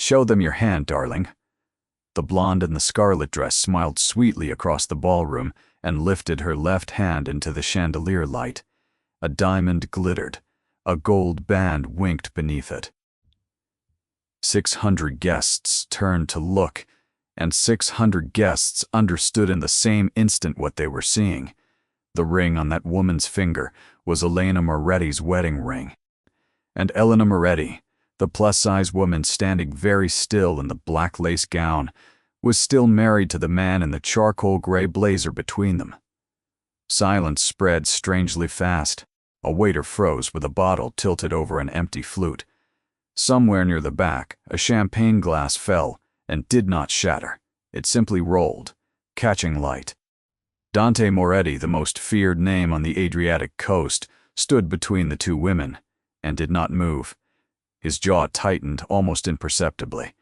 "Show them your hand, darling." The blonde in the scarlet dress smiled sweetly across the ballroom and lifted her left hand into the chandelier light. A diamond glittered. A gold band winked beneath it. 600 guests turned to look, and 600 guests understood in the same instant what they were seeing. The ring on that woman's finger was Elena Moretti's wedding ring. And Elena Moretti, the plus-size woman standing very still in the black lace gown, was still married to the man in the charcoal gray blazer between them. Silence spread strangely fast. A waiter froze with a bottle tilted over an empty flute. Somewhere near the back, a champagne glass fell and did not shatter. It simply rolled, catching light. Dante Moretti, the most feared name on the Adriatic coast, stood between the two women and did not move. His jaw tightened almost imperceptibly.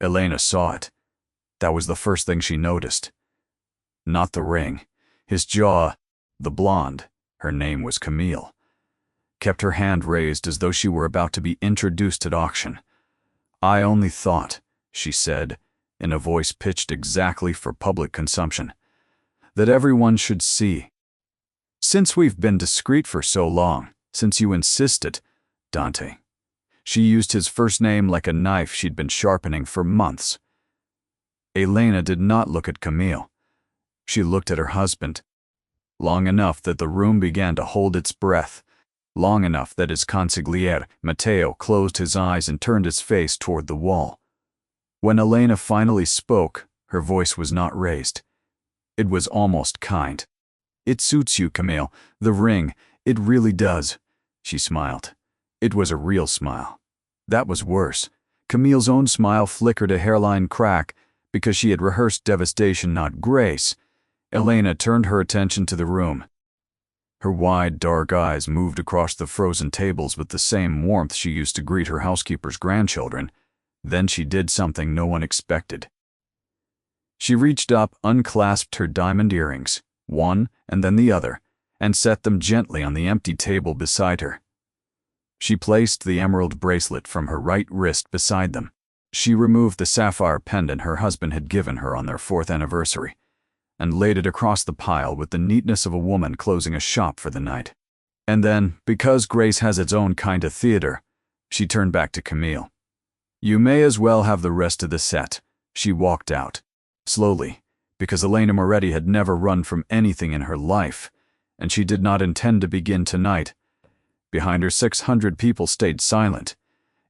Elena saw it. That was the first thing she noticed. Not the ring. His jaw, the blonde, her name was Camille, kept her hand raised as though she were about to be introduced at auction. "I only thought," she said, in a voice pitched exactly for public consumption, "that everyone should see. Since we've been discreet for so long, since you insisted, Dante." She used his first name like a knife she'd been sharpening for months. Elena did not look at Camille. She looked at her husband. Long enough that the room began to hold its breath. Long enough that his consigliere, Matteo, closed his eyes and turned his face toward the wall. When Elena finally spoke, her voice was not raised. It was almost kind. "It suits you, Camille. The ring, it really does." She smiled. It was a real smile. That was worse. Camille's own smile flickered a hairline crack because she had rehearsed devastation, not grace. Elena turned her attention to the room. Her wide, dark eyes moved across the frozen tables with the same warmth she used to greet her housekeeper's grandchildren. Then she did something no one expected. She reached up, unclasped her diamond earrings, one and then the other, and set them gently on the empty table beside her. She placed the emerald bracelet from her right wrist beside them. She removed the sapphire pendant her husband had given her on their 4th anniversary, and laid it across the pile with the neatness of a woman closing a shop for the night. And then, because Grace has its own kind of theater, she turned back to Camille. "You may as well have the rest of the set." She walked out, slowly, because Elena Moretti had never run from anything in her life, and she did not intend to begin tonight. Behind her, 600 people stayed silent.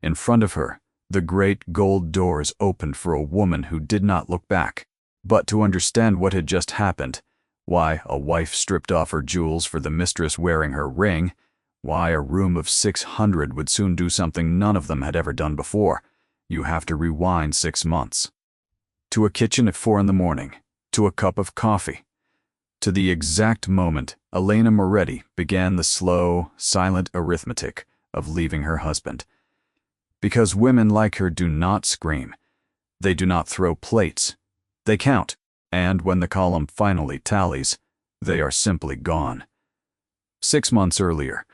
In front of her, the great gold doors opened for a woman who did not look back. But to understand what had just happened, why a wife stripped off her jewels for the mistress wearing her ring, why a room of 600 would soon do something none of them had ever done before, you have to rewind 6 months. To a kitchen at 4 in the morning, to a cup of coffee, to the exact moment Elena Moretti began the slow, silent arithmetic of leaving her husband. Because women like her do not scream. They do not throw plates. They count, and when the column finally tallies, they are simply gone. 6 months earlier,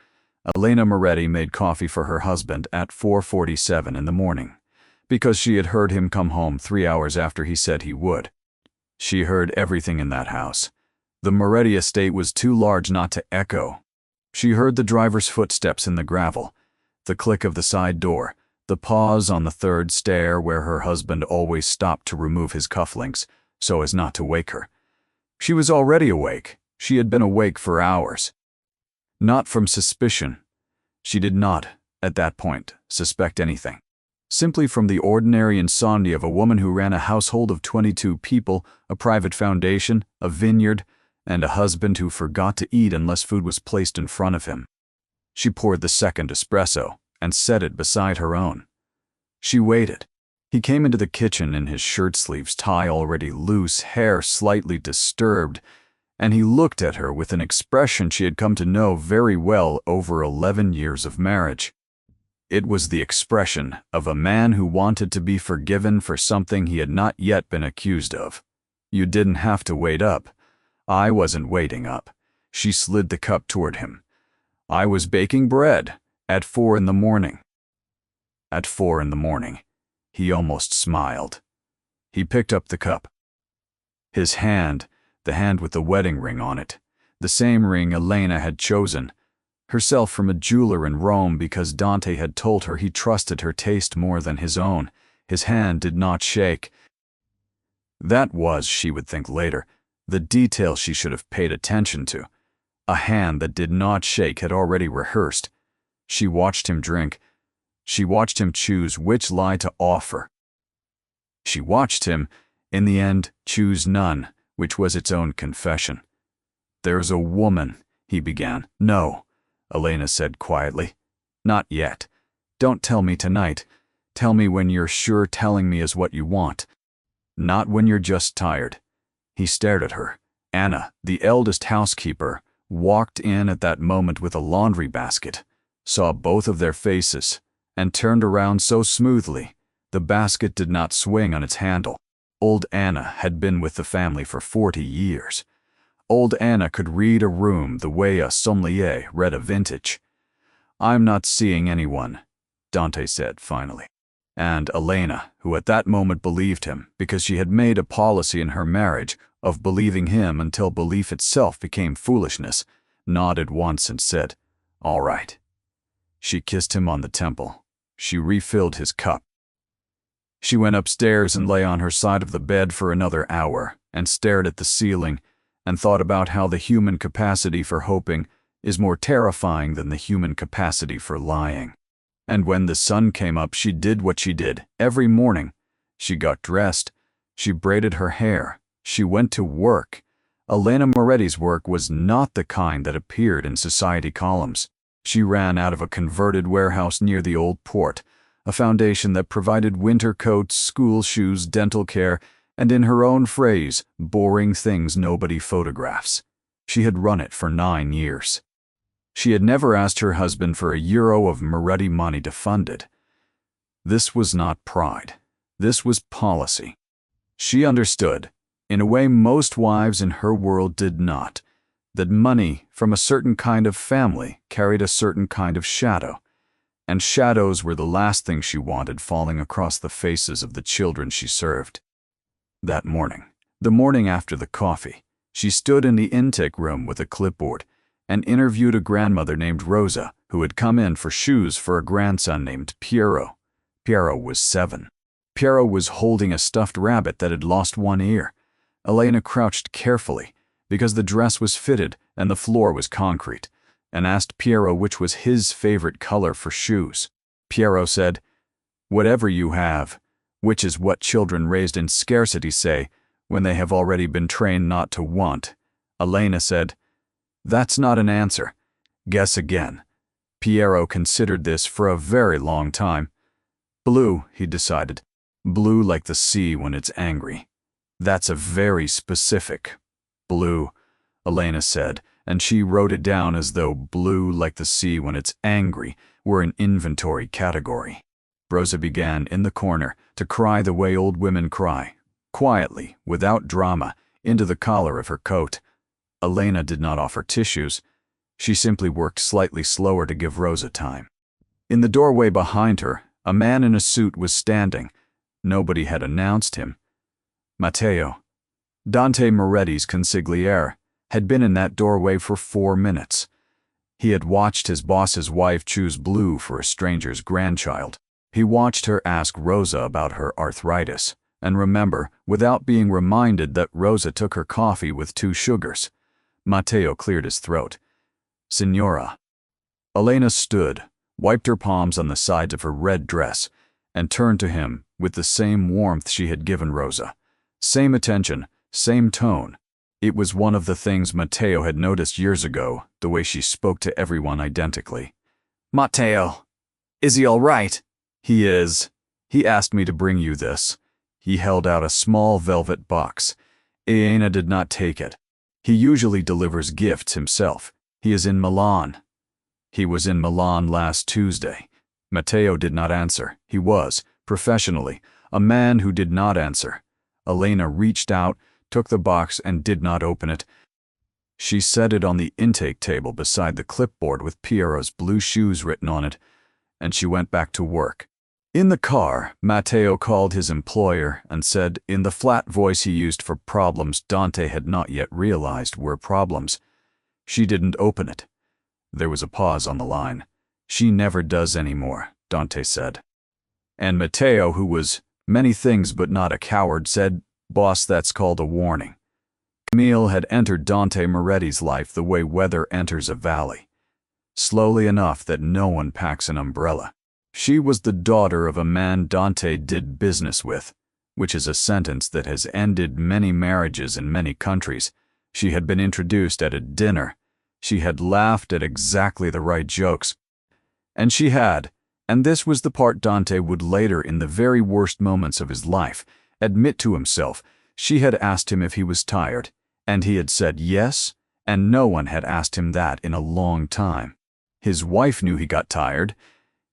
Elena Moretti made coffee for her husband at 4:47 in the morning, because she had heard him come home 3 hours after he said he would. She heard everything in that house. The Moretti estate was too large not to echo. She heard the driver's footsteps in the gravel, the click of the side door, the pause on the 3rd stair where her husband always stopped to remove his cufflinks so as not to wake her. She was already awake. She had been awake for hours. Not from suspicion. She did not, at that point, suspect anything. Simply from the ordinary insomnia of a woman who ran a household of 22 people, a private foundation, a vineyard, and a husband who forgot to eat unless food was placed in front of him. She poured the second espresso and set it beside her own. She waited. He came into the kitchen in his shirt sleeves, tie already loose, hair slightly disturbed, and he looked at her with an expression she had come to know very well over 11 years of marriage. It was the expression of a man who wanted to be forgiven for something he had not yet been accused of. "You didn't have to wait up." "I wasn't waiting up." She slid the cup toward him. "I was baking bread at 4 in the morning." At 4 in the morning. He almost smiled. He picked up the cup. His hand, the hand with the wedding ring on it, the same ring Elena had chosen, herself from a jeweler in Rome because Dante had told her he trusted her taste more than his own. His hand did not shake. That was, she would think later, the detail she should have paid attention to. A hand that did not shake had already rehearsed. She watched him drink. She watched him choose which lie to offer. She watched him, in the end, choose none, which was its own confession. "There's a woman," he began. "No," Elena said quietly. "Not yet. Don't tell me tonight. Tell me when you're sure telling me is what you want. Not when you're just tired." He stared at her. Anna, the eldest housekeeper, walked in at that moment with a laundry basket, saw both of their faces, and turned around so smoothly, the basket did not swing on its handle. Old Anna had been with the family for 40 years. Old Anna could read a room the way a sommelier read a vintage. "I'm not seeing anyone," Dante said finally. And Elena, who at that moment believed him because she had made a policy in her marriage of believing him until belief itself became foolishness, nodded once and said, "All right." She kissed him on the temple. She refilled his cup. She went upstairs and lay on her side of the bed for another hour and stared at the ceiling and thought about how the human capacity for hoping is more terrifying than the human capacity for lying. And when the sun came up, she did what she did every morning. She got dressed. She braided her hair. She went to work. Elena Moretti's work was not the kind that appeared in society columns. She ran out of a converted warehouse near the old port, a foundation that provided winter coats, school shoes, dental care, and in her own phrase, boring things nobody photographs. She had run it for 9 years. She had never asked her husband for €1 of Moretti money to fund it. This was not pride. This was policy. She understood, in a way most wives in her world did not, that money from a certain kind of family carried a certain kind of shadow, and shadows were the last thing she wanted falling across the faces of the children she served. That morning, the morning after the coffee, she stood in the intake room with a clipboard and interviewed a grandmother named Rosa who had come in for shoes for a grandson named Piero. Piero was 7. Piero was holding a stuffed rabbit that had lost one ear. Elena crouched carefully, because the dress was fitted and the floor was concrete, and asked Piero which was his favorite color for shoes. Piero said, "Whatever you have," which is what children raised in scarcity say when they have already been trained not to want. Elena said, "That's not an answer. Guess again." Piero considered this for a very long time. "Blue," he decided. "Blue like the sea when it's angry." "That's a very specific." "Blue," Elena said, and she wrote it down as though blue like the sea when it's angry were an inventory category. Rosa began, in the corner, to cry the way old women cry, quietly, without drama, into the collar of her coat. Elena did not offer tissues. She simply worked slightly slower to give Rosa time. In the doorway behind her, a man in a suit was standing. Nobody had announced him. Matteo, Dante Moretti's consigliere, had been in that doorway for 4 minutes. He had watched his boss's wife choose blue for a stranger's grandchild. He watched her ask Rosa about her arthritis, and remember, without being reminded, that Rosa took her coffee with 2 sugars. Matteo cleared his throat. "Signora." Elena stood, wiped her palms on the sides of her red dress, and turned to him with the same warmth she had given Rosa. Same attention, same tone. It was one of the things Matteo had noticed years ago, the way she spoke to everyone identically. "Matteo, is he all right?" "He is. He asked me to bring you this." He held out a small velvet box. Elena did not take it. He usually delivers gifts himself. He is in Milan. He was in Milan last Tuesday. Matteo did not answer. He was, professionally, a man who did not answer. Elena reached out, took the box, and did not open it. She set it on the intake table beside the clipboard with Piero's blue shoes written on it, and she went back to work. In the car, Matteo called his employer and said, in the flat voice he used for problems Dante had not yet realized were problems, "She didn't open it." There was a pause on the line. "She never does anymore," Dante said. And Matteo, who was many things but not a coward, said, "Boss, that's called a warning." Camille had entered Dante Moretti's life the way weather enters a valley, slowly enough that no one packs an umbrella. She was the daughter of a man Dante did business with, which is a sentence that has ended many marriages in many countries. She had been introduced at a dinner. She had laughed at exactly the right jokes. And she had, and this was the part Dante would later, in the very worst moments of his life, admit to himself, she had asked him if he was tired, and he had said yes, and no one had asked him that in a long time. His wife knew he got tired.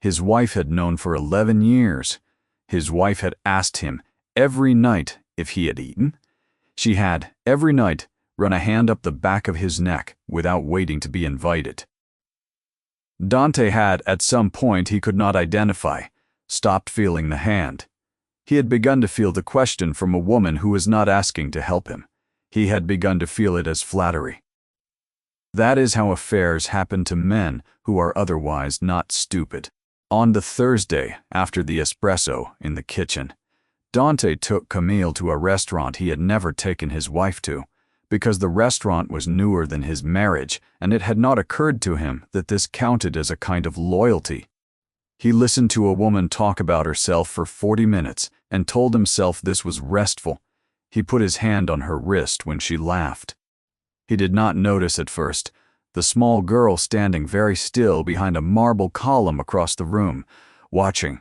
His wife had known for 11 years. His wife had asked him every night if he had eaten. She had, every night, run a hand up the back of his neck without waiting to be invited. Dante had, at some point he could not identify, stopped feeling the hand. He had begun to feel the question from a woman who was not asking to help him. He had begun to feel it as flattery. That is how affairs happen to men who are otherwise not stupid. On the Thursday, after the espresso in the kitchen, Dante took Camille to a restaurant he had never taken his wife to, because the restaurant was newer than his marriage, and it had not occurred to him that this counted as a kind of loyalty. He listened to a woman talk about herself for 40 minutes and told himself this was restful. He put his hand on her wrist when she laughed. He did not notice at first the small girl standing very still behind a marble column across the room, watching.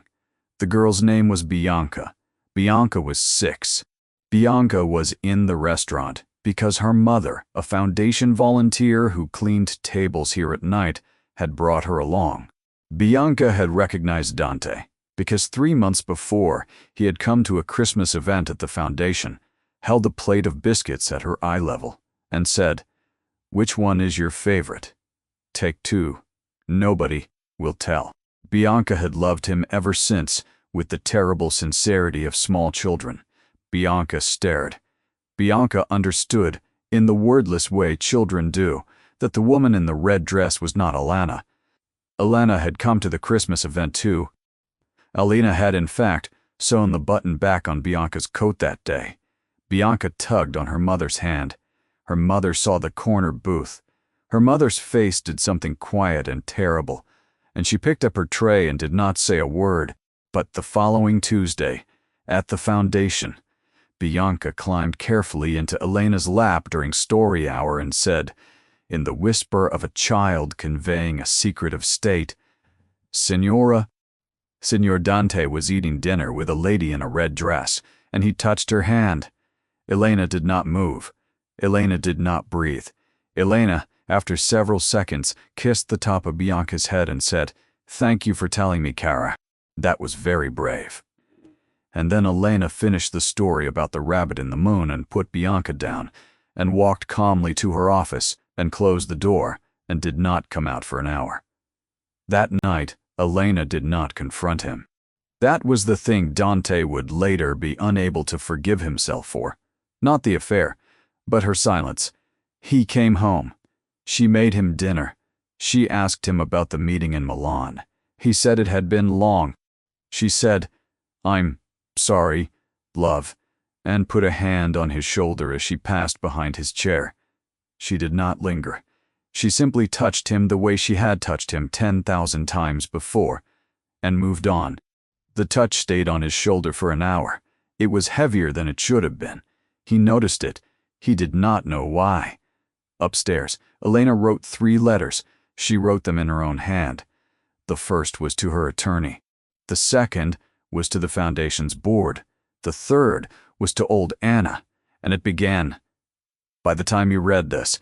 The girl's name was Bianca. Bianca was 6. Bianca was in the restaurant because her mother, a foundation volunteer who cleaned tables here at night, had brought her along. Bianca had recognized Dante because 3 months before he had come to a Christmas event at the foundation, held a plate of biscuits at her eye level, and said, "Which one is your favorite? Take 2. Nobody will tell." Bianca had loved him ever since, with the terrible sincerity of small children. Bianca stared. Bianca understood, in the wordless way children do, that the woman in the red dress was not Alana. Alana had come to the Christmas event too. Alina had, in fact, sewn the button back on Bianca's coat that day. Bianca tugged on her mother's hand. Her mother saw the corner booth. Her mother's face did something quiet and terrible, and she picked up her tray and did not say a word. But the following Tuesday, at the foundation, Bianca climbed carefully into Elena's lap during story hour and said, in the whisper of a child conveying a secret of state, "Signora." Signor Dante was eating dinner with a lady in a red dress, and he touched her hand. Elena did not move. Elena did not breathe. Elena, after several seconds, kissed the top of Bianca's head and said, "Thank you for telling me, Cara. That was very brave." And then Elena finished the story about the rabbit in the moon and put Bianca down, and walked calmly to her office and closed the door and did not come out for an hour. That night, Elena did not confront him. That was the thing Dante would later be unable to forgive himself for. Not the affair, but her silence. He came home. She made him dinner. She asked him about the meeting in Milan. He said it had been long. She said, "I'm sorry, love," and put a hand on his shoulder as she passed behind his chair. She did not linger. She simply touched him the way she had touched him 10,000 times before, and moved on. The touch stayed on his shoulder for an hour. It was heavier than it should have been. He noticed it. He did not know why. Upstairs, Elena wrote 3 letters. She wrote them in her own hand. The first was to her attorney. The second was to the foundation's board. The third was to old Anna, and it began, "By the time you read this,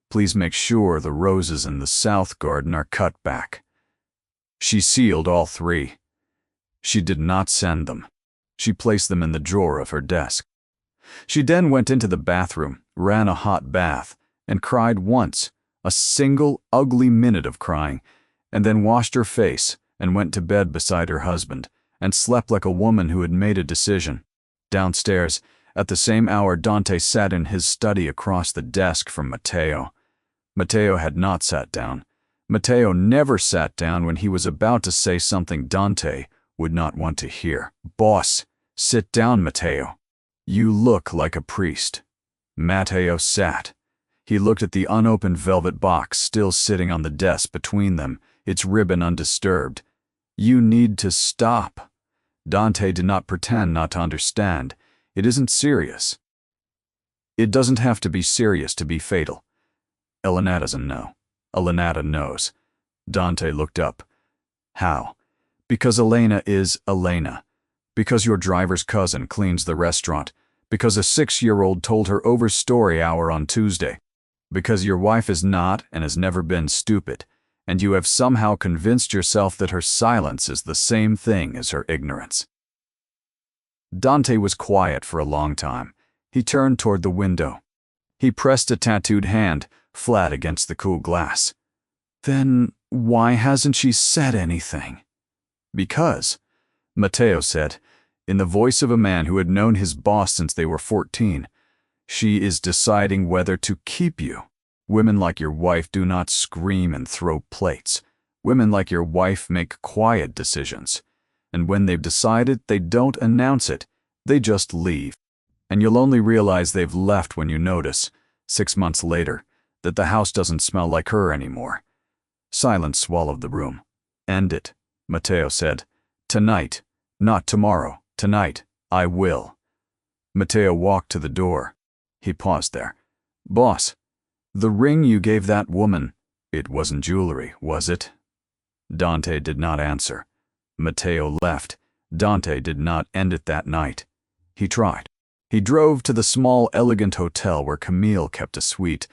please make sure the roses in the south garden are cut back." She sealed all 3. She did not send them. She placed them in the drawer of her desk. She then went into the bathroom, ran a hot bath, and cried once, a single ugly minute of crying, and then washed her face and went to bed beside her husband and slept like a woman who had made a decision. Downstairs, at the same hour, Dante sat in his study across the desk from Matteo. Matteo had not sat down. Matteo never sat down when he was about to say something Dante would not want to hear. "Boss, sit down, Matteo. You look like a priest." Matteo sat. He looked at the unopened velvet box still sitting on the desk between them, its ribbon undisturbed. "You need to stop." Dante did not pretend not to understand. "It isn't serious." "It doesn't have to be serious to be fatal." "Elena doesn't know." "Elena knows." Dante looked up. "How?" "Because Elena is Elena. Because your driver's cousin cleans the restaurant. Because a 6-year-old told her over story hour on Tuesday. Because your wife is not and has never been stupid, and you have somehow convinced yourself that her silence is the same thing as her ignorance." Dante was quiet for a long time. He turned toward the window. He pressed a tattooed hand flat against the cool glass. "Then why hasn't she said anything?" "Because," Matteo said, in the voice of a man who had known his boss since they were 14, "she is deciding whether to keep you. Women like your wife do not scream and throw plates. Women like your wife make quiet decisions. And when they've decided, they don't announce it. They just leave. And you'll only realize they've left when you notice, 6 months later, that the house doesn't smell like her anymore." Silence swallowed the room. "End it," Matteo said. "Tonight, not tomorrow. Tonight, I will." Matteo walked to the door. He paused there. "Boss, the ring you gave that woman, it wasn't jewelry, was it?" Dante did not answer. Matteo left. Dante did not end it that night. He tried. He drove to the small, elegant hotel where Camille kept a suite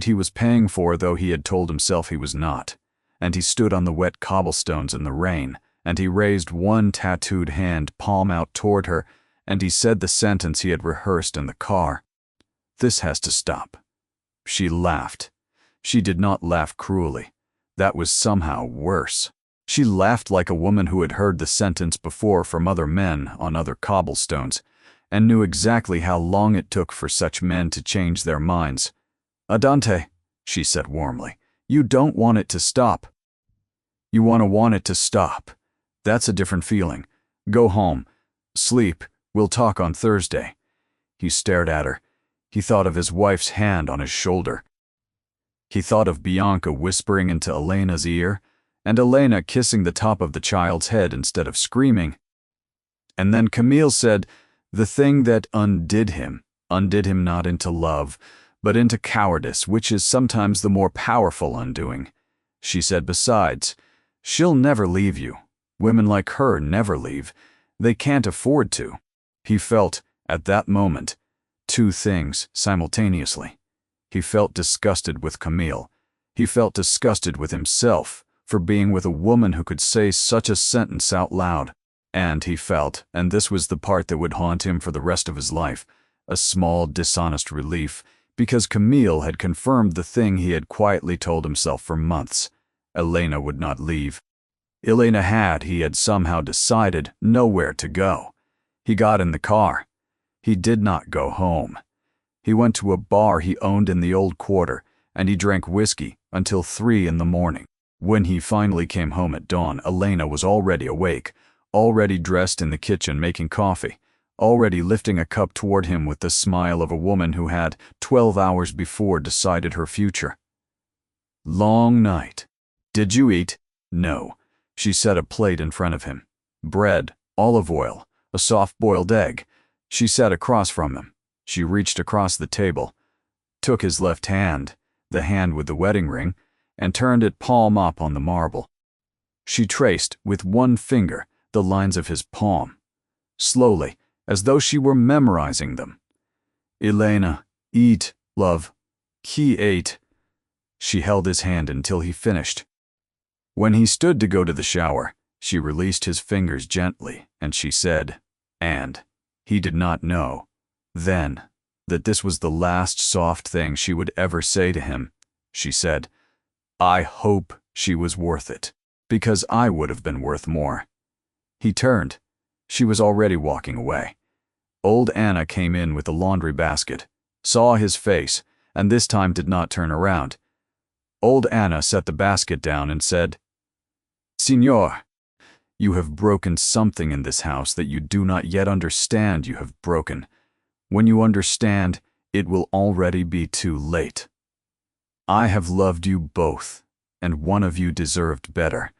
he was paying for though he had told himself he was not. And he stood on the wet cobblestones in the rain, and he raised one tattooed hand palm out toward her, and he said the sentence he had rehearsed in the car. "This has to stop." She laughed. She did not laugh cruelly. That was somehow worse. She laughed like a woman who had heard the sentence before from other men on other cobblestones, and knew exactly how long it took for such men to change their minds. "Dante," she said warmly, "you don't want it to stop." "You want it to stop. That's a different feeling. Go home. Sleep. We'll talk on Thursday." He stared at her. He thought of his wife's hand on his shoulder. He thought of Bianca whispering into Elena's ear, and Elena kissing the top of the child's head instead of screaming. And then Camille said, the thing that undid him not into love, but into cowardice, which is sometimes the more powerful undoing. She said, "Besides, she'll never leave you. Women like her never leave. They can't afford to." He felt, at that moment, two things simultaneously. He felt disgusted with Camille. He felt disgusted with himself for being with a woman who could say such a sentence out loud. And he felt, and this was the part that would haunt him for the rest of his life, a small, dishonest relief, because Camille had confirmed the thing he had quietly told himself for months. Elena would not leave. Elena he had somehow decided, nowhere to go. He got in the car. He did not go home. He went to a bar he owned in the old quarter, and he drank whiskey until 3 in the morning. When he finally came home at dawn, Elena was already awake, already dressed in the kitchen making coffee, already lifting a cup toward him with the smile of a woman who had, 12 hours before, decided her future. Long night. "Did you eat?" "No." She set a plate in front of him. Bread, olive oil, a soft-boiled egg. She sat across from him. She reached across the table, took his left hand, the hand with the wedding ring, and turned it palm up on the marble. She traced, with one finger, the lines of his palm, slowly, as though she were memorizing them. "Elena, eat, love." He ate. She held his hand until he finished. When he stood to go to the shower, she released his fingers gently, and she said, and he did not know, then, that this was the last soft thing she would ever say to him. She said, "I hope she was worth it, because I would have been worth more." He turned. She was already walking away. Old Anna came in with a laundry basket, saw his face, and this time did not turn around. Old Anna set the basket down and said, "Signor, you have broken something in this house that you do not yet understand you have broken. When you understand, it will already be too late. I have loved you both, and one of you deserved better."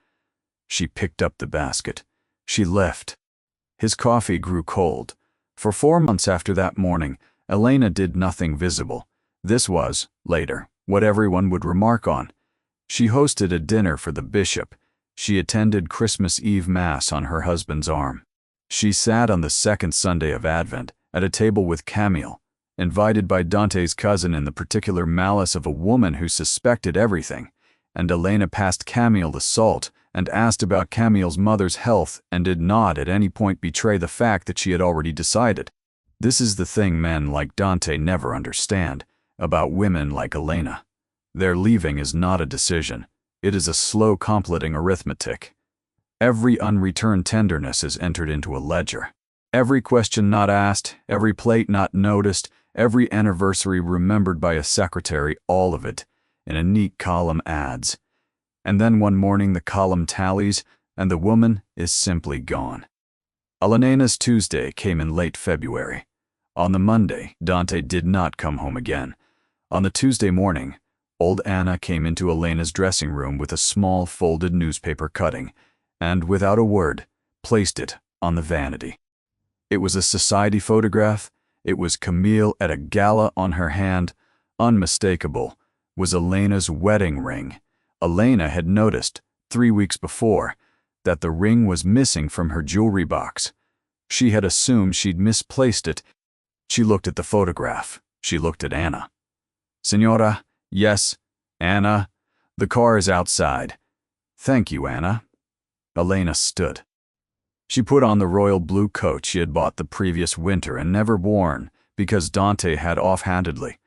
She picked up the basket. She left. His coffee grew cold. For 4 months after that morning, Elena did nothing visible. This was, later, what everyone would remark on. She hosted a dinner for the bishop. She attended Christmas Eve Mass on her husband's arm. She sat on the second Sunday of Advent at a table with Camille, invited by Dante's cousin in the particular malice of a woman who suspected everything, and Elena passed Camille the salt and asked about Camille's mother's health and did not at any point betray the fact that she had already decided. This is the thing men like Dante never understand about women like Elena. Their leaving is not a decision. It is a slow completing arithmetic. Every unreturned tenderness is entered into a ledger. Every question not asked, every plate not noticed, every anniversary remembered by a secretary, all of it, in a neat column adds. And then one morning the column tallies, and the woman is simply gone. Elena's Tuesday came in late February. On the Monday, Dante did not come home again. On the Tuesday morning, old Anna came into Elena's dressing room with a small folded newspaper cutting, and without a word, placed it on the vanity. It was a society photograph. It was Camille at a gala on her hand. Unmistakable was Elena's wedding ring. Elena had noticed, 3 weeks before, that the ring was missing from her jewelry box. She had assumed she'd misplaced it. She looked at the photograph. She looked at Anna. "Signora, yes, Anna, the car is outside." "Thank you, Anna." Elena stood. She put on the royal blue coat she had bought the previous winter and never worn because Dante had offhandedly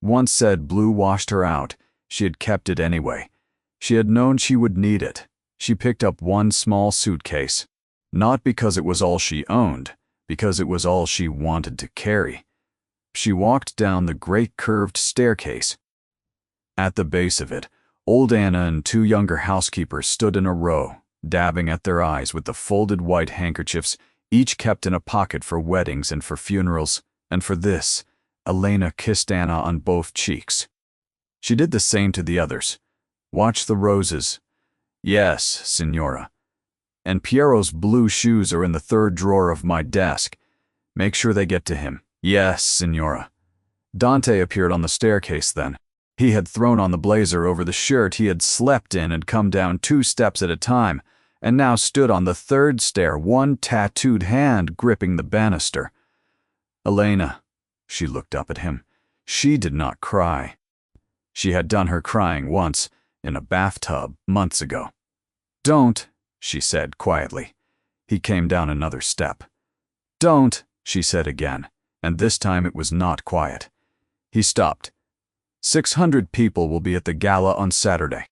once said blue washed her out. She had kept it anyway. She had known she would need it. She picked up one small suitcase, not because it was all she owned, because it was all she wanted to carry. She walked down the great curved staircase. At the base of it, old Anna and 2 younger housekeepers stood in a row, dabbing at their eyes with the folded white handkerchiefs, each kept in a pocket for weddings and for funerals, and for this, Elena kissed Anna on both cheeks. She did the same to the others. "Watch the roses." "Yes, signora." "And Piero's blue shoes are in the 3rd drawer of my desk. Make sure they get to him." "Yes, signora." Dante appeared on the staircase then. He had thrown on the blazer over the shirt he had slept in and come down 2 steps at a time, and now stood on the 3rd stair, one tattooed hand gripping the banister. "Elena." She looked up at him. She did not cry. She had done her crying once, in a bathtub, months ago. "Don't," she said quietly. He came down another step. "Don't," she said again, and this time it was not quiet. He stopped. 600 people will be at the gala on Saturday.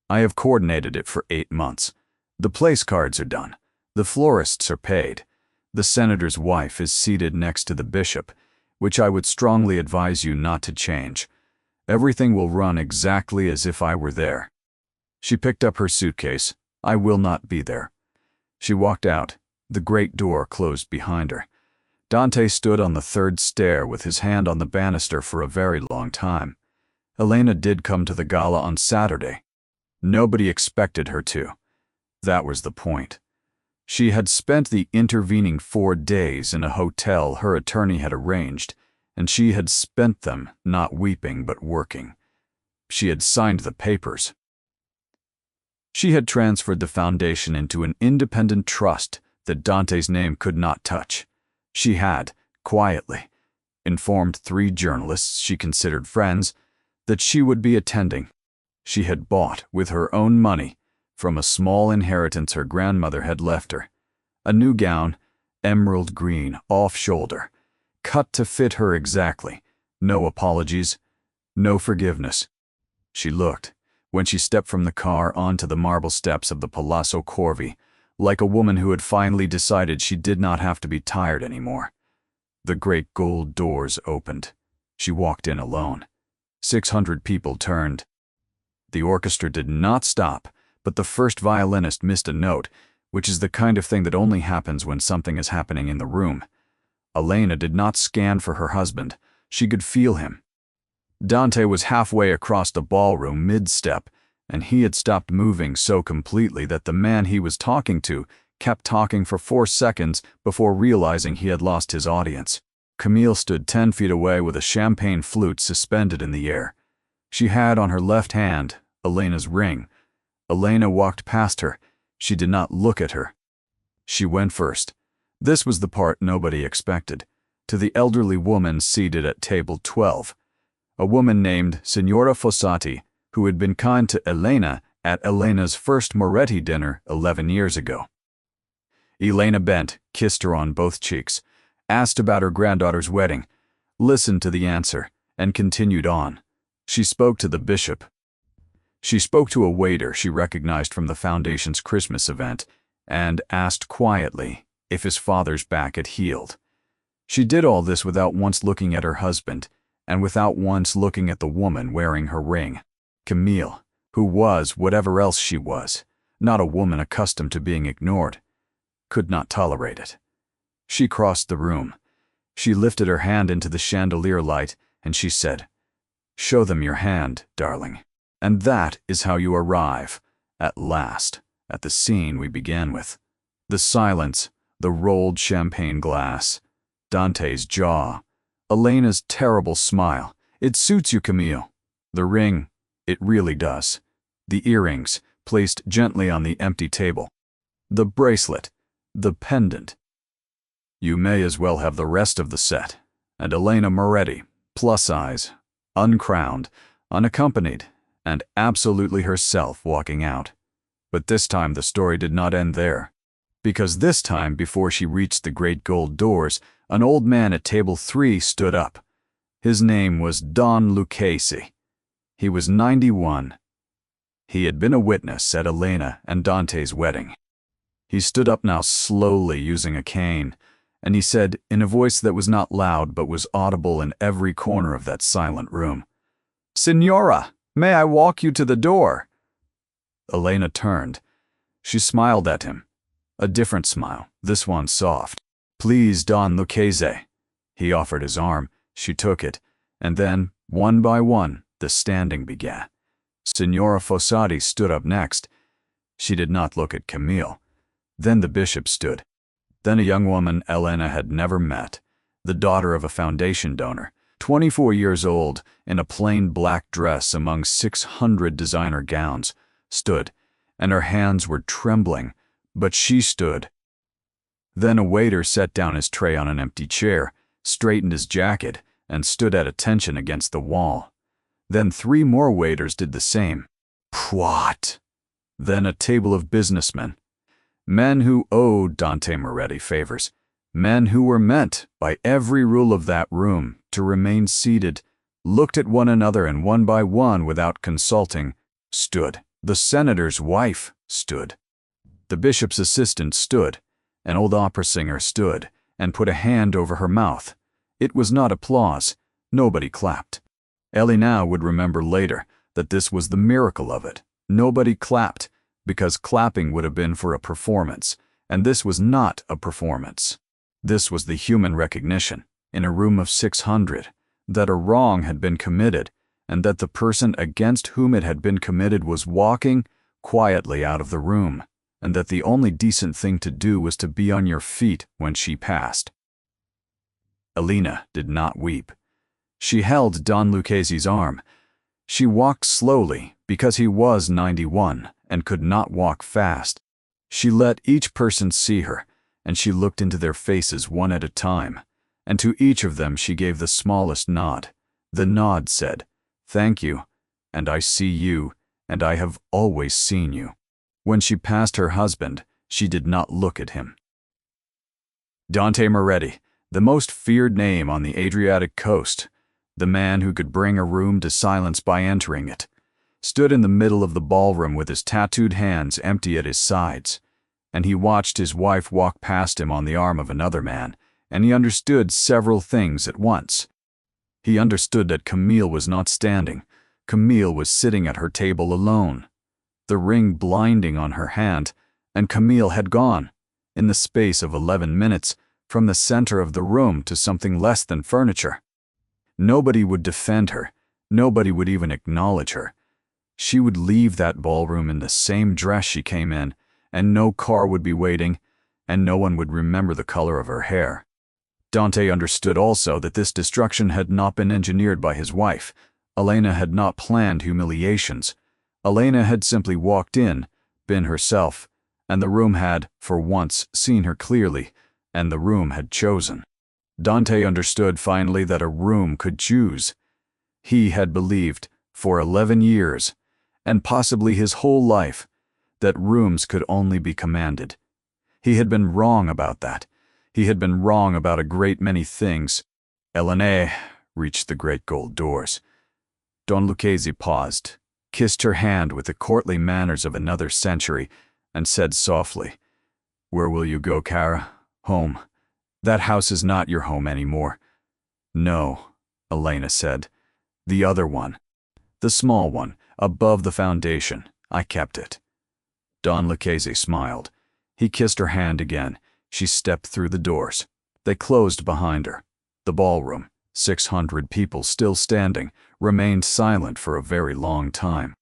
I have coordinated it for 8 months. The place cards are done. The florists are paid. The senator's wife is seated next to the bishop, which I would strongly advise you not to change. Everything will run exactly as if I were there. She picked up her suitcase. I will not be there. She walked out. The great door closed behind her. Dante stood on the 3rd stair with his hand on the banister for a very long time. Elena did come to the gala on Saturday. Nobody expected her to. That was the point. She had spent the intervening 4 days in a hotel her attorney had arranged, and she had spent them not weeping but working. She had signed the papers. She had transferred the foundation into an independent trust that Dante's name could not touch. She had, quietly, informed 3 journalists she considered friends that she would be attending. She had bought, with her own money, from a small inheritance her grandmother had left her, a new gown, emerald green, off-shoulder, cut to fit her exactly. No apologies, no forgiveness. She looked, when she stepped from the car onto the marble steps of the Palazzo Corvi, like a woman who had finally decided she did not have to be tired anymore. The great gold doors opened. She walked in alone. 600 people turned. The orchestra did not stop, but the first violinist missed a note, which is the kind of thing that only happens when something is happening in the room. Elena did not scan for her husband. She could feel him. Dante was halfway across the ballroom mid-step, and he had stopped moving so completely that the man he was talking to kept talking for 4 seconds before realizing he had lost his audience. Camille stood 10 feet away with a champagne flute suspended in the air. She had on her left hand Elena's ring. Elena walked past her. She did not look at her. She went first. This was the part nobody expected. To the elderly woman seated at table 12. A woman named Signora Fossati, who had been kind to Elena at Elena's first Moretti dinner 11 years ago. Elena bent, kissed her on both cheeks, asked about her granddaughter's wedding, listened to the answer, and continued on. She spoke to the bishop. She spoke to a waiter she recognized from the foundation's Christmas event and asked quietly if his father's back had healed. She did all this without once looking at her husband and without once looking at the woman wearing her ring. Camille, who was whatever else she was, not a woman accustomed to being ignored, could not tolerate it. She crossed the room. She lifted her hand into the chandelier light and she said, "Show them your hand, darling." And that is how you arrive, at last, at the scene we began with. The silence, the rolled champagne glass, Dante's jaw, Elena's terrible smile. It suits you, Camille. The ring, it really does. The earrings, placed gently on the empty table. The bracelet, the pendant. You may as well have the rest of the set. And Elena Moretti, plus size, uncrowned, unaccompanied, and absolutely herself walking out. But this time the story did not end there. Because this time, before she reached the great gold doors, an old man at table 3 stood up. His name was Don Lucchese. He was 91. He had been a witness at Elena and Dante's wedding. He stood up now slowly using a cane, and he said, in a voice that was not loud but was audible in every corner of that silent room, "Signora, may I walk you to the door?" Elena turned. She smiled at him. A different smile, this one soft. "Please, Don Lucchese." He offered his arm. She took it, and then, one by one, the standing began. Signora Fossati stood up next. She did not look at Camille. Then the bishop stood. Then a young woman Elena had never met, the daughter of a foundation donor, 24 years old, in a plain black dress among 600 designer gowns, stood, and her hands were trembling, but she stood. Then a waiter set down his tray on an empty chair, straightened his jacket, and stood at attention against the wall. Then 3 more waiters did the same. What? Then a table of businessmen. Men who owed Dante Moretti favors. Men who were meant, by every rule of that room, to remain seated, looked at one another and one by one, without consulting, stood. The senator's wife stood. The bishop's assistant stood. An old opera singer stood and put a hand over her mouth. It was not applause. Nobody clapped. Elena would remember later that this was the miracle of it. Nobody clapped, because clapping would have been for a performance, and this was not a performance. This was the human recognition, in a room of 600, that a wrong had been committed, and that the person against whom it had been committed was walking quietly out of the room, and that the only decent thing to do was to be on your feet when she passed. Elena did not weep. She held Don Lucchese's arm. She walked slowly, because he was 91 and could not walk fast. She let each person see her, and she looked into their faces one at a time, and to each of them she gave the smallest nod. The nod said, "Thank you, and I see you, and I have always seen you." When she passed her husband, she did not look at him. Dante Moretti, the most feared name on the Adriatic coast, the man who could bring a room to silence by entering it, stood in the middle of the ballroom with his tattooed hands empty at his sides. and he watched his wife walk past him on the arm of another man, and he understood several things at once. He understood that Camille was not standing. Camille was sitting at her table alone, the ring blinding on her hand, and Camille had gone, in the space of 11 minutes, from the center of the room to something less than furniture. Nobody would defend her. Nobody would even acknowledge her. She would leave that ballroom in the same dress she came in, and no car would be waiting, and no one would remember the color of her hair. Dante understood also that this destruction had not been engineered by his wife. Elena had not planned humiliations. Elena had simply walked in, been herself, and the room had, for once, seen her clearly, and the room had chosen. Dante understood finally that a room could choose. He had believed, for 11 years, and possibly his whole life, that rooms could only be commanded. He had been wrong about that. He had been wrong about a great many things. Elena reached the great gold doors. Don Lucchese paused, kissed her hand with the courtly manners of another century, and said softly, "Where will you go, Cara? Home. That house is not your home anymore." "No," Elena said. "The other one. The small one, above the foundation. I kept it." Don Lucchese smiled. He kissed her hand again. She stepped through the doors. They closed behind her. The ballroom, 600 people still standing, remained silent for a very long time.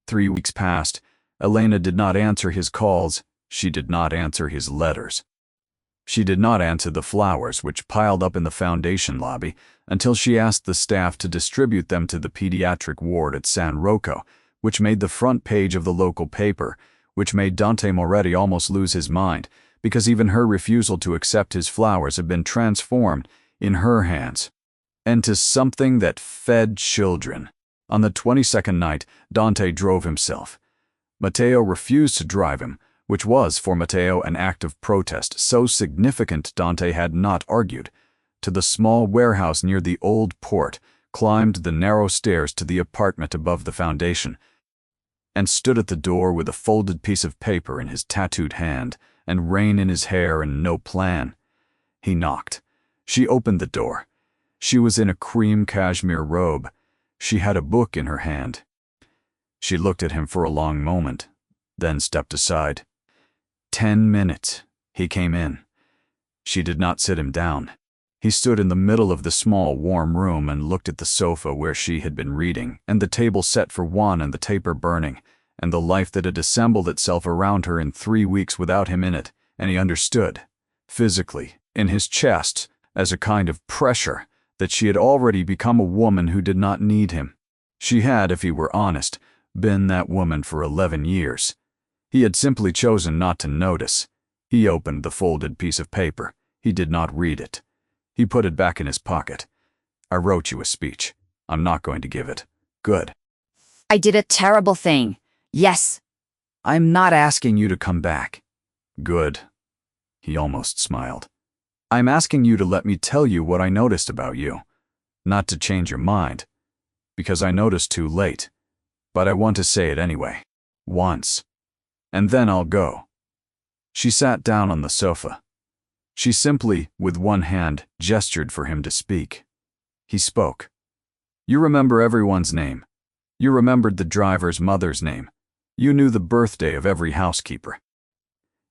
3 weeks passed. Elena did not answer his calls. She did not answer his letters. She did not answer the flowers which piled up in the foundation lobby until she asked the staff to distribute them to the pediatric ward at San Rocco, which made the front page of the local paper, which made Dante Moretti almost lose his mind, because even her refusal to accept his flowers had been transformed, in her hands, into something that fed children. On the 22nd night, Dante drove himself. Matteo refused to drive him, which was, for Matteo, an act of protest so significant Dante had not argued, to the small warehouse near the old port, climbed the narrow stairs to the apartment above the foundation, and stood at the door with a folded piece of paper in his tattooed hand, and rain in his hair and no plan. He knocked. She opened the door. She was in a cream cashmere robe. She had a book in her hand. She looked at him for a long moment, then stepped aside. 10 minutes. He came in. She did not sit him down. He stood in the middle of the small, warm room and looked at the sofa where she had been reading, and the table set for one and the taper burning, and the life that had assembled itself around her in 3 weeks without him in it, and he understood, physically, in his chest, as a kind of pressure, that she had already become a woman who did not need him. She had, if he were honest, been that woman for 11 years. He had simply chosen not to notice. He opened the folded piece of paper. He did not read it. He put it back in his pocket. "I wrote you a speech. I'm not going to give it." "Good." "I did a terrible thing. Yes." "I'm not asking you to come back." "Good." He almost smiled. "I'm asking you to let me tell you what I noticed about you. Not to change your mind, because I noticed too late. But I want to say it anyway. Once. And then I'll go." She sat down on the sofa. She simply, with one hand, gestured for him to speak. He spoke. "You remember everyone's name. You remembered the driver's mother's name. You knew the birthday of every housekeeper.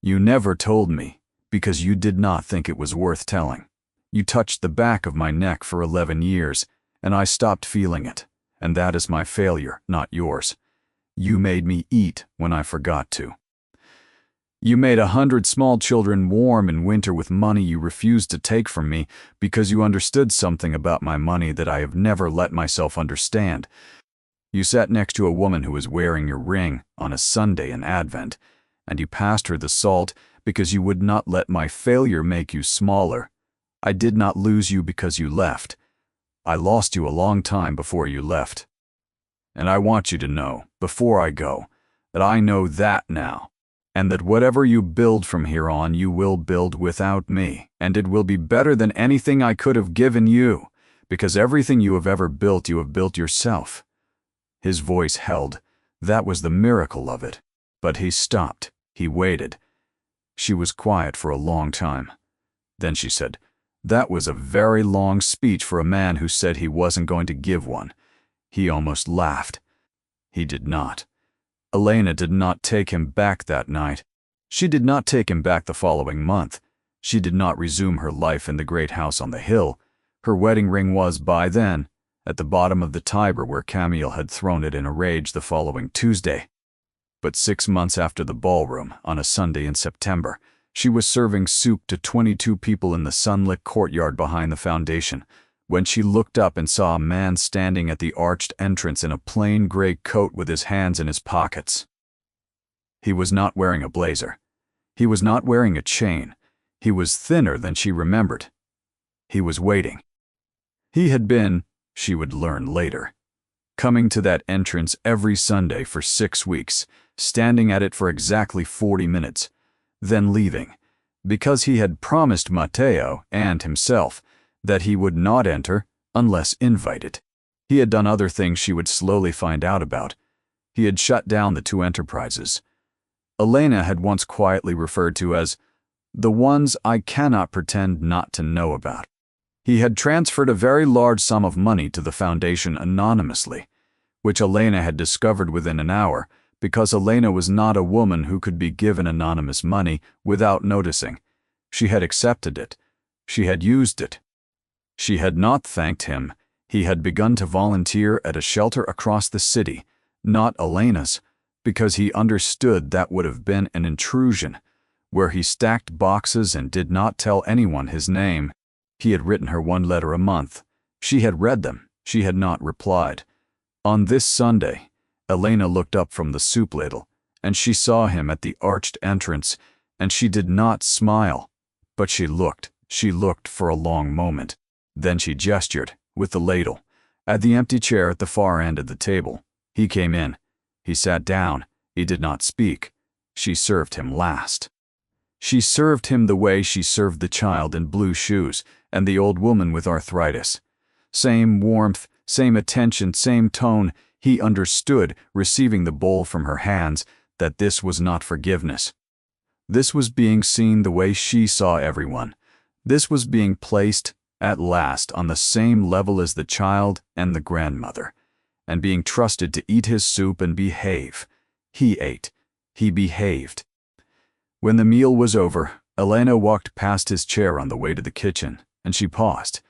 You never told me, because you did not think it was worth telling. You touched the back of my neck for 11 years, and I stopped feeling it, and that is my failure, not yours. You made me eat when I forgot to. You made 100 small children warm in winter with money you refused to take from me because you understood something about my money that I have never let myself understand. You sat next to a woman who was wearing your ring on a Sunday in Advent, and you passed her the salt because you would not let my failure make you smaller. I did not lose you because you left. I lost you a long time before you left. And I want you to know, before I go, that I know that now, and that whatever you build from here on you will build without me, and it will be better than anything I could have given you, because everything you have ever built you have built yourself." His voice held. That was the miracle of it. But he stopped. He waited. She was quiet for a long time. Then she said, "That was a very long speech for a man who said he wasn't going to give one." He almost laughed. He did not. Elena did not take him back that night. She did not take him back the following month. She did not resume her life in the great house on the hill. Her wedding ring was, by then, at the bottom of the Tiber where Camille had thrown it in a rage the following Tuesday. But 6 months after the ballroom, on a Sunday in September, she was serving soup to 22 people in the sunlit courtyard behind the foundation, when she looked up and saw a man standing at the arched entrance in a plain gray coat with his hands in his pockets. He was not wearing a blazer. He was not wearing a chain. He was thinner than she remembered. He was waiting. He had been, she would learn later, coming to that entrance every Sunday for 6 weeks, standing at it for exactly 40 minutes, then leaving, because he had promised Matteo and himself that he would not enter unless invited. He had done other things she would slowly find out about. He had shut down the 2 enterprises Elena had once quietly referred to as the ones I cannot pretend not to know about. He had transferred a very large sum of money to the foundation anonymously, which Elena had discovered within an hour, because Elena was not a woman who could be given anonymous money without noticing. She had accepted it. She had used it. She had not thanked him. He had begun to volunteer at a shelter across the city, not Elena's, because he understood that would have been an intrusion, where he stacked boxes and did not tell anyone his name. He had written her 1 letter a month. She had read them. She had not replied. On this Sunday, Elena looked up from the soup ladle, and she saw him at the arched entrance, and she did not smile, but she looked for a long moment. Then she gestured, with the ladle, at the empty chair at the far end of the table. He came in. He sat down. He did not speak. She served him last. She served him the way she served the child in blue shoes and the old woman with arthritis. Same warmth, same attention, same tone. He understood, receiving the bowl from her hands, that this was not forgiveness. This was being seen the way she saw everyone. This was being placed, at last, on the same level as the child and the grandmother, and being trusted to eat his soup and behave. He ate. He behaved. When the meal was over, Elena walked past his chair on the way to the kitchen, and she paused,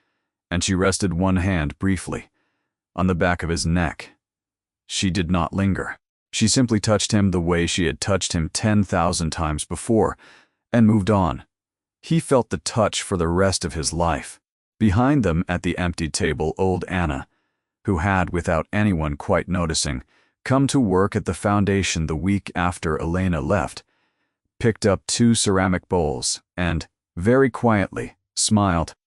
and she rested one hand briefly on the back of his neck. She did not linger. She simply touched him the way she had touched him 10,000 times before, and moved on. He felt the touch for the rest of his life. Behind them at the empty table, old Anna, who had, without anyone quite noticing, come to work at the foundation the week after Elena left, picked up 2 ceramic bowls and, very quietly, smiled.